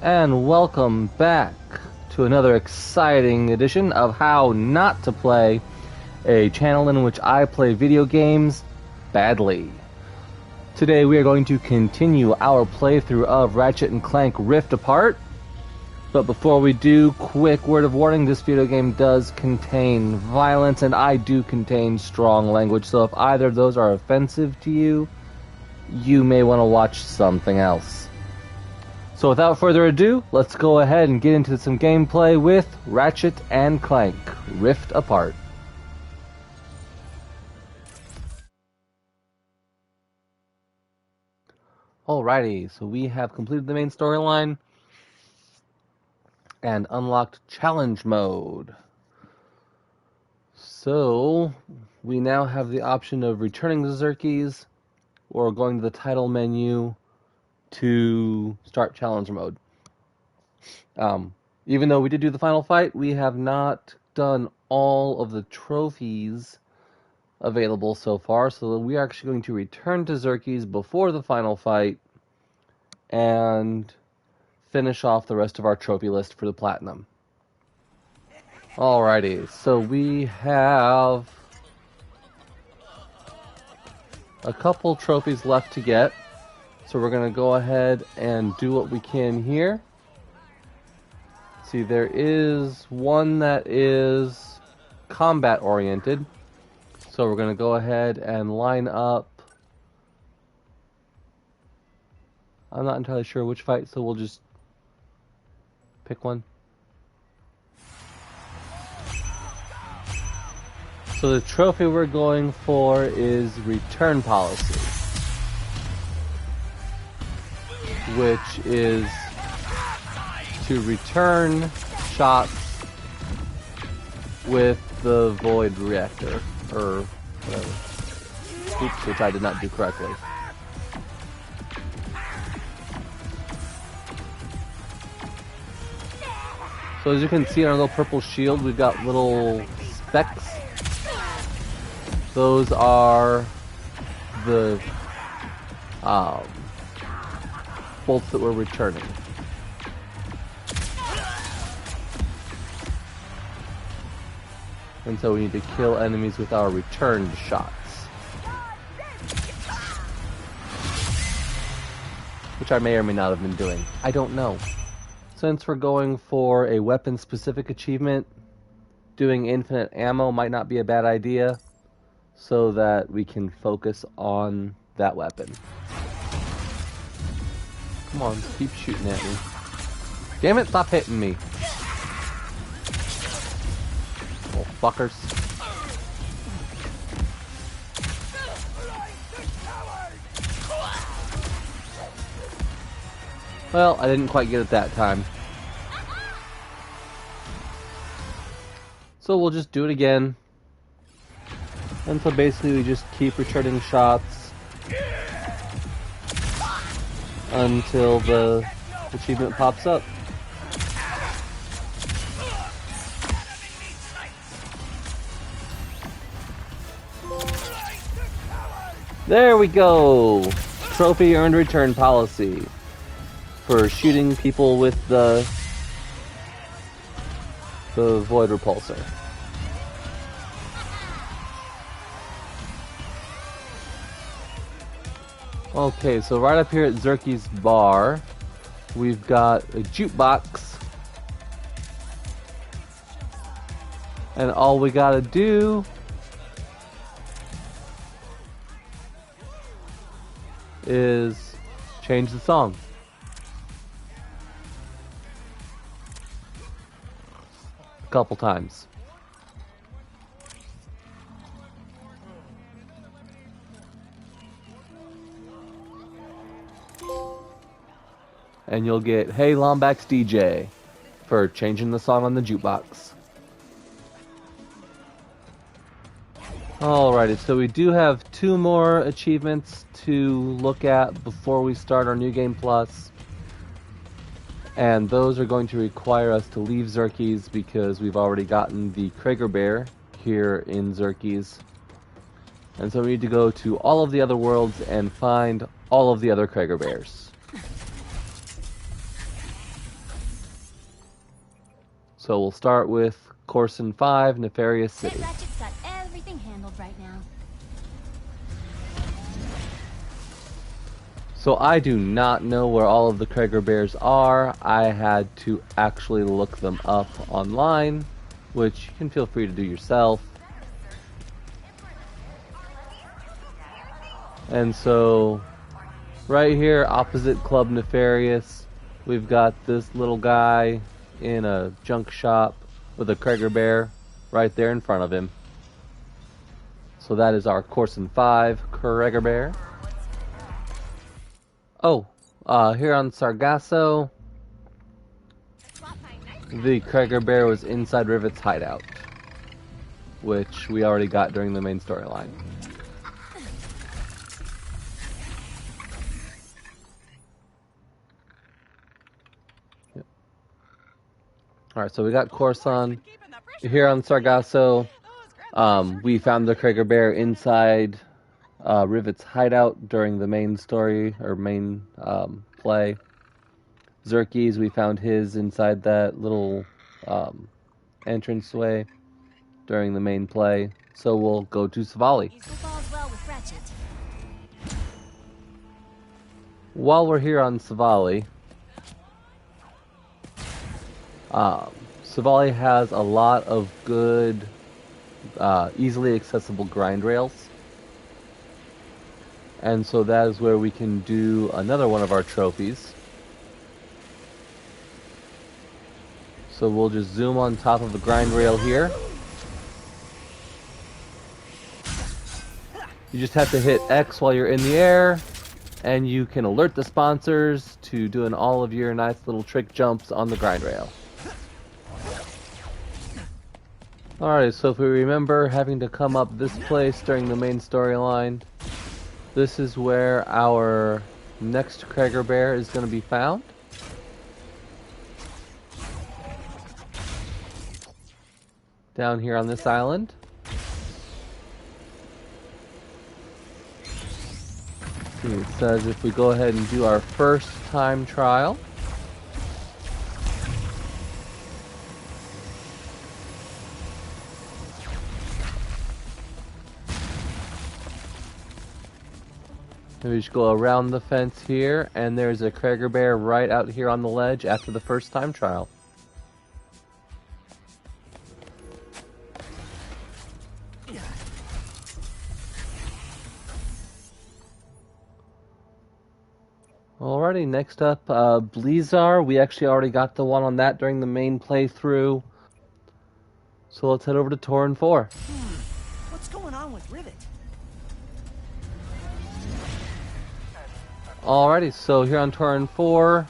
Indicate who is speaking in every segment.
Speaker 1: And welcome back to another exciting edition of How Not to Play, a channel in which I play video games badly. Today we are going to continue our playthrough of Ratchet and Clank Rift Apart. But before we do, quick word of warning, this video game does contain violence and I do contain strong language, so if either of those are offensive to you, you may want to watch something else. So without further ado, let's go ahead and get into some gameplay with Ratchet and Clank Rift Apart. Alrighty, so we have completed the main storyline and unlocked challenge mode. So we now have the option of returning to Xerxes or going to the title menu to start challenge mode. Even though we did do the final fight, we have not done all of the trophies available so far, so we are actually going to return to Xerxes before the final fight and finish off the rest of our trophy list for the platinum. Alrighty, so we have a couple trophies left to get. So we're going to go ahead and do what we can here. See, there is one that is combat oriented. So we're going to go ahead and line up. I'm not entirely sure which fight, so we'll just pick one. So the trophy we're going for is return policy, which is to return shots with the void reactor, or whatever. Oops, which I did not do correctly. So as you can see on our little purple shield, we've got little specks. Those are the bolts that we're returning. And so we need to kill enemies with our returned shots, which I may or may not have been doing. I don't know. Since we're going for a weapon-specific achievement, doing infinite ammo might not be a bad idea, so that we can focus on that weapon. Come on, keep shooting at me. Damn it, stop hitting me. Oh, fuckers. Well, I didn't quite get it that time. So we'll just do it again. And so basically we just keep returning shots until the achievement pops up. There we go! Trophy earned return policy for shooting people with the void repulsor. Okay, so right up here at Xerxes Bar, we've got a jukebox. And all we gotta do is change the song. A couple times. And you'll get Hey Lombax DJ for changing the song on the jukebox. Alrighty, so we do have 2 more achievements to look at before we start our New Game Plus. And those are going to require us to leave Xerxes because we've already gotten the Krager Bear here in Xerxes. And so we need to go to all of the other worlds and find all of the other Krager Bears. So we'll start with Corson 5, Nefarious City.
Speaker 2: Ratchet's got everything handled right now.
Speaker 1: So I do not know where all of the Krager bears are. I had to actually look them up online, which you can feel free to do yourself. And so, right here, opposite Club Nefarious, we've got this little guy in a junk shop with a Krager bear right there in front of him. So that is our Corson 5 Krager bear. Oh, here on Sargasso, the Krager bear was inside Rivet's hideout, which we already got during the main storyline. Yep. Alright, so we got Corson here on Sargasso. We found the Krager bear inside Rivet's hideout during the main story, or main play. Zerkie's, we found his inside that little entranceway during the main play. So we'll go to Savali. While we're here on Savali, Savali has a lot of good, easily accessible grind rails. And so that is where we can do another one of our trophies. So we'll just zoom on top of the grind rail here. You just have to hit X while you're in the air, and you can alert the sponsors to doing all of your nice little trick jumps on the grind rail. Alright, so if we remember having to come up this place during the main storyline, this is where our next Krager bear is going to be found. Down here on this island. It says if we go ahead and do our first time trial. And we just go around the fence here, and there's a Krager bear right out here on the ledge after the first time trial. Alrighty, next up, Blizzar. We actually already got the one on that during the main playthrough. So let's head over to Torrent 4.
Speaker 3: What's going on with Rivet?
Speaker 1: Alrighty, so here on Torrent 4,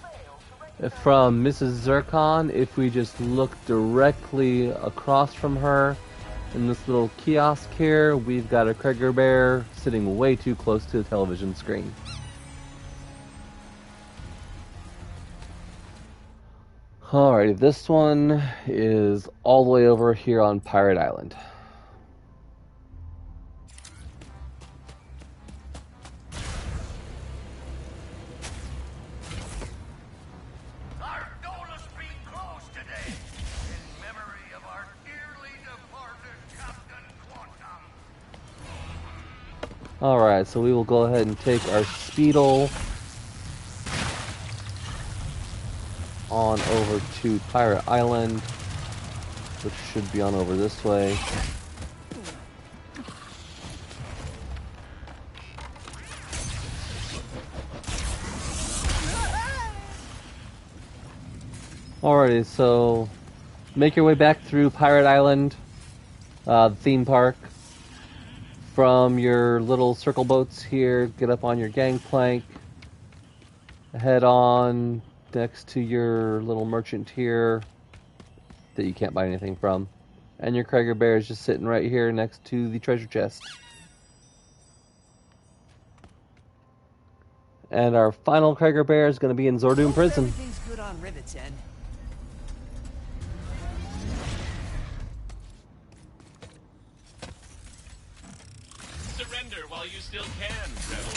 Speaker 1: from Mrs. Zircon, if we just look directly across from her, in this little kiosk here, we've got a Krager bear sitting way too close to the television screen. Alrighty, this one is all the way over here on Pirate Island.
Speaker 4: Our doors be closed today in memory of our dearly departed Captain Quantum.
Speaker 1: Alright, so we will go ahead and take our Speedle on over to Pirate Island, which should be on over this way. Alrighty, so make your way back through Pirate Island, the theme park. From your little circle boats here, get up on your gangplank, head on next to your little merchant here that you can't buy anything from, and your Krager bear is just sitting right here next to the treasure chest. And our final Krager bear is going to be in Zordoom Prison.
Speaker 3: Everything's good on Rivet's end.
Speaker 5: Surrender while you still can, rebel.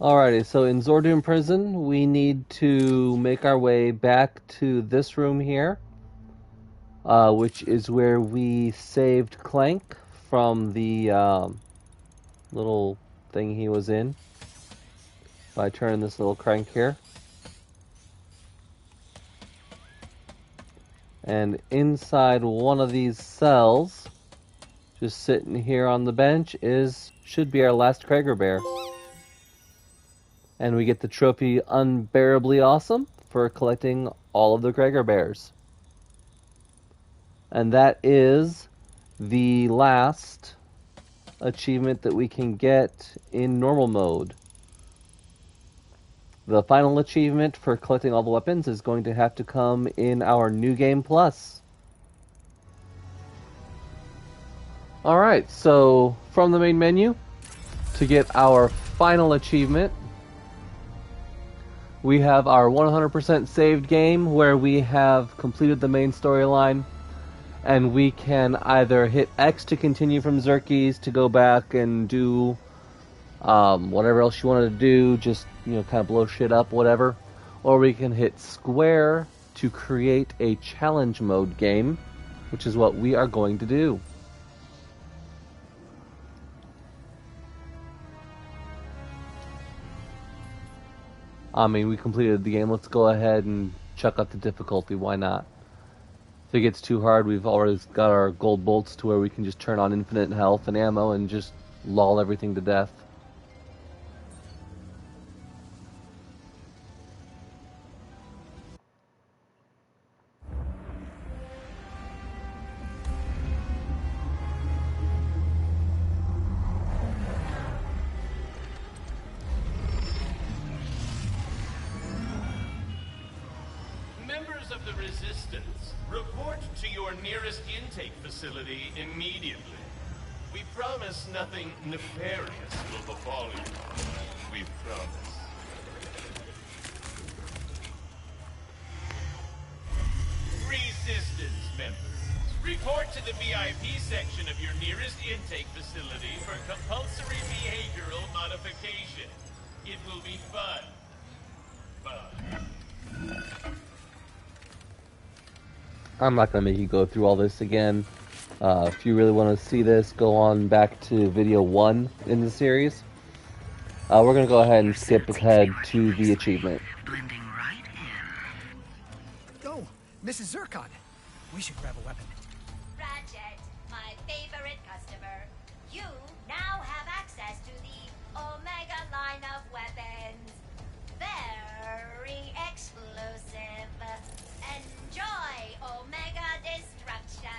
Speaker 1: Alrighty, so in Zordoom Prison, we need to make our way back to this room here, which is where we saved Clank from the little thing he was in by turning this little crank here. And inside one of these cells, just sitting here on the bench, should be our last Krager Bear. And we get the trophy Unbearably Awesome for collecting all of the Krager Bears. And that is the last achievement that we can get in normal mode. The final achievement for collecting all the weapons is going to have to come in our New Game Plus. Alright, so from the main menu, to get our final achievement, we have our 100% saved game where we have completed the main storyline, and we can either hit X to continue from Xerxes to go back and do whatever else you wanted to do, just, kind of blow shit up, whatever. Or we can hit square to create a challenge mode game, which is what we are going to do. I mean, we completed the game. Let's go ahead and chuck up the difficulty. Why not? If it gets too hard, we've always got our gold bolts to where we can just turn on infinite health and ammo and just lull everything to death.
Speaker 5: Members of the Resistance, report to your nearest intake facility immediately. We promise nothing nefarious will befall you. We promise. Resistance members, report to the VIP section of your nearest intake facility for compulsory behavioral modification. It will be fun.
Speaker 1: I'm not going to make you go through all this again. If you really want to see this, go on back to video 1 in the series. We're going to go ahead and skip ahead to the achievement.
Speaker 6: Blending right in.
Speaker 3: Oh, Mrs. Zircon. We should grab a weapon.
Speaker 2: Ratchet, my favorite customer. You now have access to the Omega line of weapons. Very exclusive. Enjoy Omega Destruction.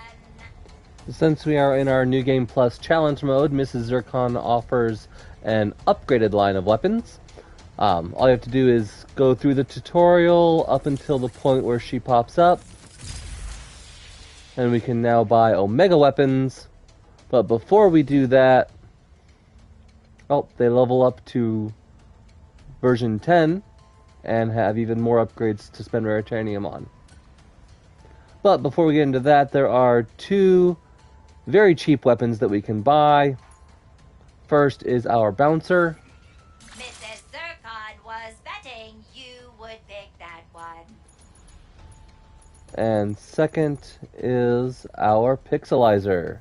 Speaker 1: Since we are in our New Game Plus challenge mode, Mrs. Zircon offers an upgraded line of weapons. All you have to do is go through the tutorial up until the point where she pops up. And we can now buy Omega weapons. But before we do that, they level up to version 10 and have even more upgrades to spend Raritanium on. But before we get into that, there are 2 very cheap weapons that we can buy. First is our Bouncer.
Speaker 2: Mrs. Zircon was betting you would pick that one.
Speaker 1: And second is our Pixelizer.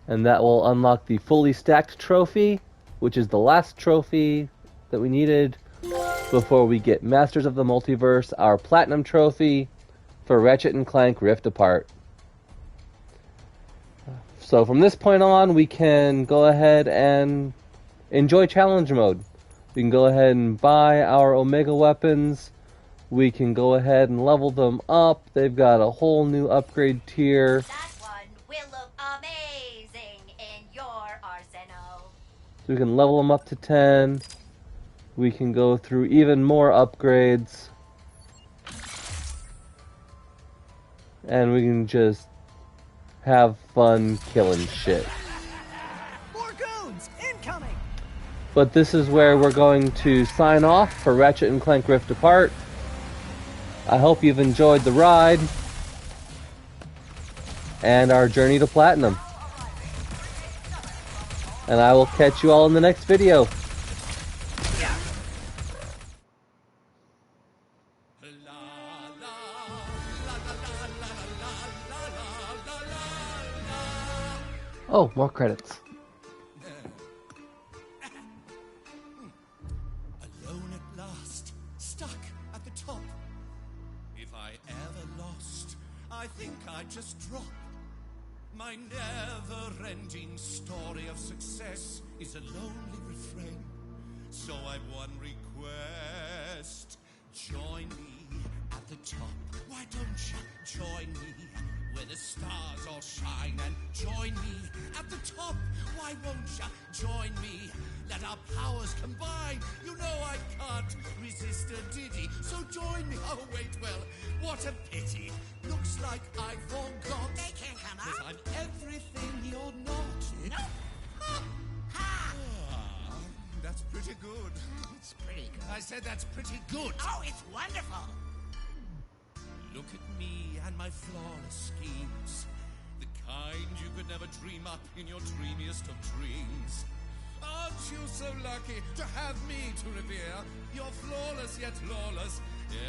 Speaker 1: And that will unlock the fully stacked trophy, which is the last trophy that we needed before we get Masters of the Multiverse, our Platinum trophy for Ratchet and Clank Rift Apart. So from this point on, we can go ahead and enjoy challenge mode. We can go ahead and buy our Omega weapons. We can go ahead and level them up. They've got a whole new upgrade tier.
Speaker 2: That one will look amazing in your arsenal.
Speaker 1: So we can level them up to 10. We can go through even more upgrades. And we can just have fun killing shit.
Speaker 3: More goons incoming.
Speaker 1: But this is where we're going to sign off for Ratchet and Clank Rift Apart. I hope you've enjoyed the ride and our journey to Platinum. And I will catch you all in the next video. Oh, more credits.
Speaker 7: Alone at last, stuck at the top. If I ever lost, I think I'd just drop. My never-ending story of success is a lonely refrain. So I've one request. Join me at the top. Why don't you join me where the stars all shine? And join me at the top. Why won't you join me? Let our powers combine. You know I can't resist a ditty. So join me. Oh, wait, well, what a pity. Looks like I forgot.
Speaker 6: They can't come
Speaker 7: That
Speaker 6: out.
Speaker 7: I'm everything you're not.
Speaker 6: No. Ha! Ha!
Speaker 7: Ah, that's pretty good.
Speaker 6: It's pretty good.
Speaker 7: I said that's pretty good.
Speaker 6: Oh, it's wonderful.
Speaker 7: Look at me and my flawless schemes. The kind you could never dream up in your dreamiest of dreams. Aren't you so lucky to have me to revere? You're flawless yet lawless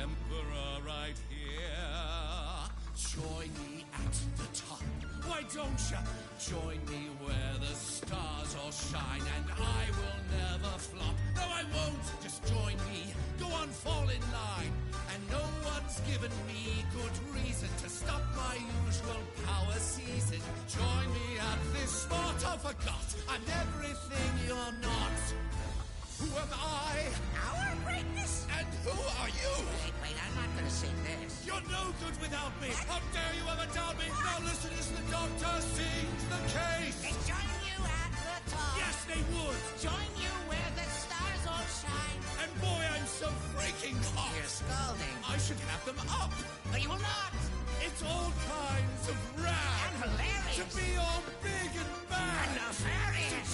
Speaker 7: emperor right here. Join me at the top. Why don't you join me where the stars all shine? And I will never flop. No, I won't. Just join me. Go on, fall in line. And no one's given me good reason to stop my usual power season. Join me at this spot. I forgot. I'm everything you're not. Who am I?
Speaker 6: Our greatness?
Speaker 7: And who are you?
Speaker 6: Wait, I'm not gonna sing this.
Speaker 7: You're no good without me. How dare you ever doubt me? Now listen as the doctor sings the case.
Speaker 6: They join you at the top.
Speaker 7: Yes, they would.
Speaker 6: Join you where the stars all shine.
Speaker 7: And boy, I'm so freaking hot.
Speaker 6: You're scalding.
Speaker 7: I should have them up.
Speaker 6: But you will not.
Speaker 7: It's all kinds of rad.
Speaker 6: And hilarious.
Speaker 7: To be all big and bad.
Speaker 6: And nefarious.
Speaker 7: To